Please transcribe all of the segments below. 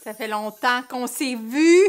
Ça fait longtemps qu'on s'est vus.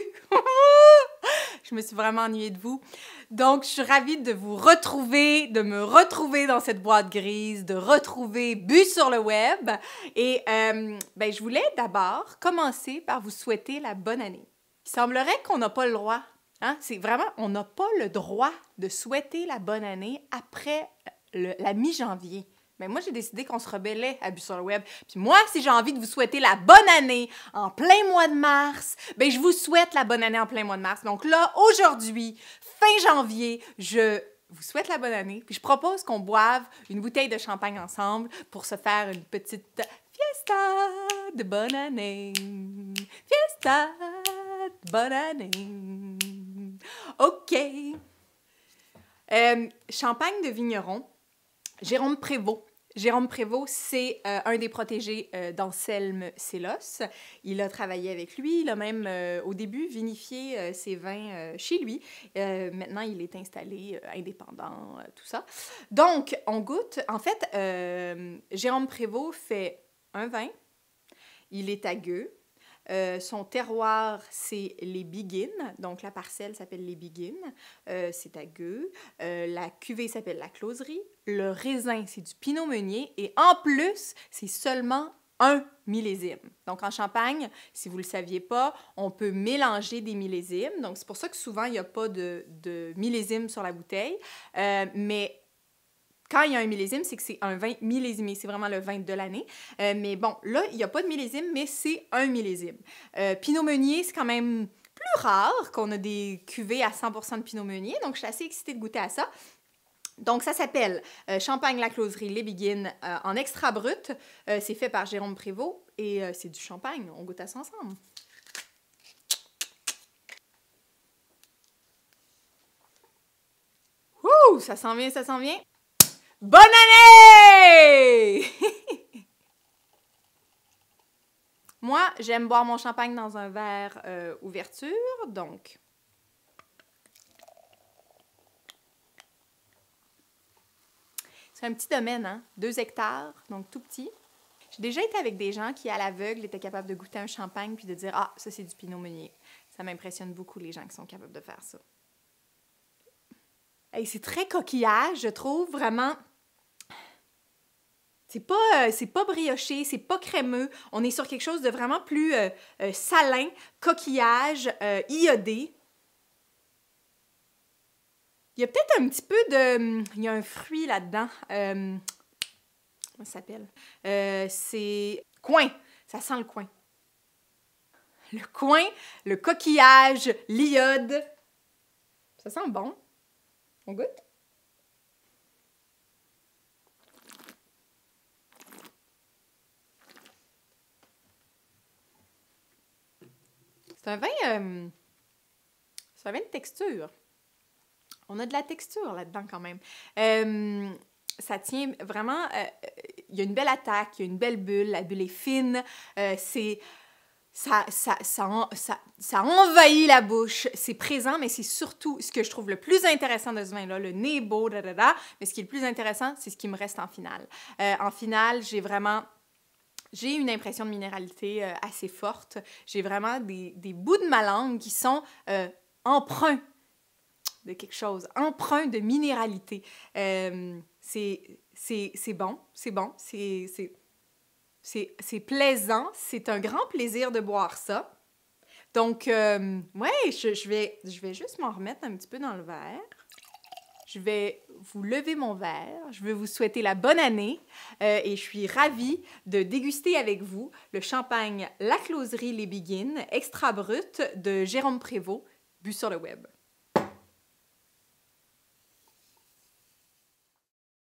Je me suis vraiment ennuyée de vous. Donc, je suis ravie de vous retrouver, de me retrouver dans cette boîte grise, de retrouver Bu sur le web. Et ben, je voulais d'abord commencer par vous souhaiter la bonne année. Il semblerait qu'on n'a pas le droit. Hein? C'est vraiment, on n'a pas le droit de souhaiter la bonne année après la mi-janvier. Mais moi, j'ai décidé qu'on se rebellait à Bu sur le web. Puis moi, si j'ai envie de vous souhaiter la bonne année en plein mois de mars, ben je vous souhaite la bonne année en plein mois de mars. Donc là, aujourd'hui, fin janvier, je vous souhaite la bonne année. Puis je propose qu'on boive une bouteille de champagne ensemble pour se faire une petite fiesta de bonne année. Fiesta de bonne année. OK. Champagne de vigneron. Jérôme Prévost. Jérôme Prévost, c'est un des protégés d'Anselme Sélos. Il a travaillé avec lui. Il a même, au début, vinifié ses vins chez lui. Maintenant, il est installé indépendant, tout ça. Donc, on goûte. En fait, Jérôme Prévost fait un vin. Il est à Gueux. Son terroir, c'est les Biguines. Donc, la parcelle s'appelle les Biguines. C'est à Gueux. La cuvée s'appelle la Closerie. Le raisin, c'est du Pinot Meunier. Et en plus, c'est seulement un millésime. Donc, en Champagne, si vous ne le saviez pas, on peut mélanger des millésimes. Donc, c'est pour ça que souvent, il n'y a pas de millésime sur la bouteille. Mais quand il y a un millésime, c'est que c'est un vin millésimé. C'est vraiment le vin de l'année. Mais bon, là, il n'y a pas de millésime, mais c'est un millésime. Pinot Meunier, c'est quand même plus rare qu'on a des cuvées à 100% de Pinot Meunier. Donc, je suis assez excitée de goûter à ça. Donc, ça s'appelle Champagne La Closerie Les Biguines en extra brut. C'est fait par Jérôme Prévost et c'est du champagne. On goûte à ça ensemble. Ouh, ça s'en vient, ça s'en vient. Bonne année! Moi, j'aime boire mon champagne dans un verre ouverture, donc... C'est un petit domaine, hein? 2 hectares, donc tout petit. J'ai déjà été avec des gens qui, à l'aveugle, étaient capables de goûter un champagne puis de dire « Ah, ça, c'est du Pinot Meunier. » Ça m'impressionne beaucoup, les gens qui sont capables de faire ça. Hey, c'est très coquillage, je trouve, vraiment... C'est pas brioché, c'est pas crémeux. On est sur quelque chose de vraiment plus salin, coquillage, iodé. Il y a peut-être un petit peu de... Il y a un fruit là-dedans. Comment ça s'appelle? C'est coin. Ça sent le coin. Le coin, le coquillage, l'iode. Ça sent bon. On goûte? C'est un vin de texture. On a de la texture là-dedans quand même. Ça tient vraiment... il y a une belle attaque, il y a une belle bulle, la bulle est fine. Ça envahit la bouche. C'est présent, mais c'est surtout ce que je trouve le plus intéressant de ce vin-là. Le nez est beau, mais ce qui est le plus intéressant, c'est ce qui me reste en finale. En finale, j'ai une impression de minéralité assez forte. J'ai vraiment des bouts de ma langue qui sont empreints de quelque chose, empreints de minéralité. C'est bon, c'est plaisant, c'est un grand plaisir de boire ça. Donc, ouais, je vais juste m'en remettre un petit peu dans le verre. Je vais vous lever mon verre, je veux vous souhaiter la bonne année et je suis ravie de déguster avec vous le champagne La Closerie Les Biguines, extra brut de Jérôme Prévost, Bu sur le web.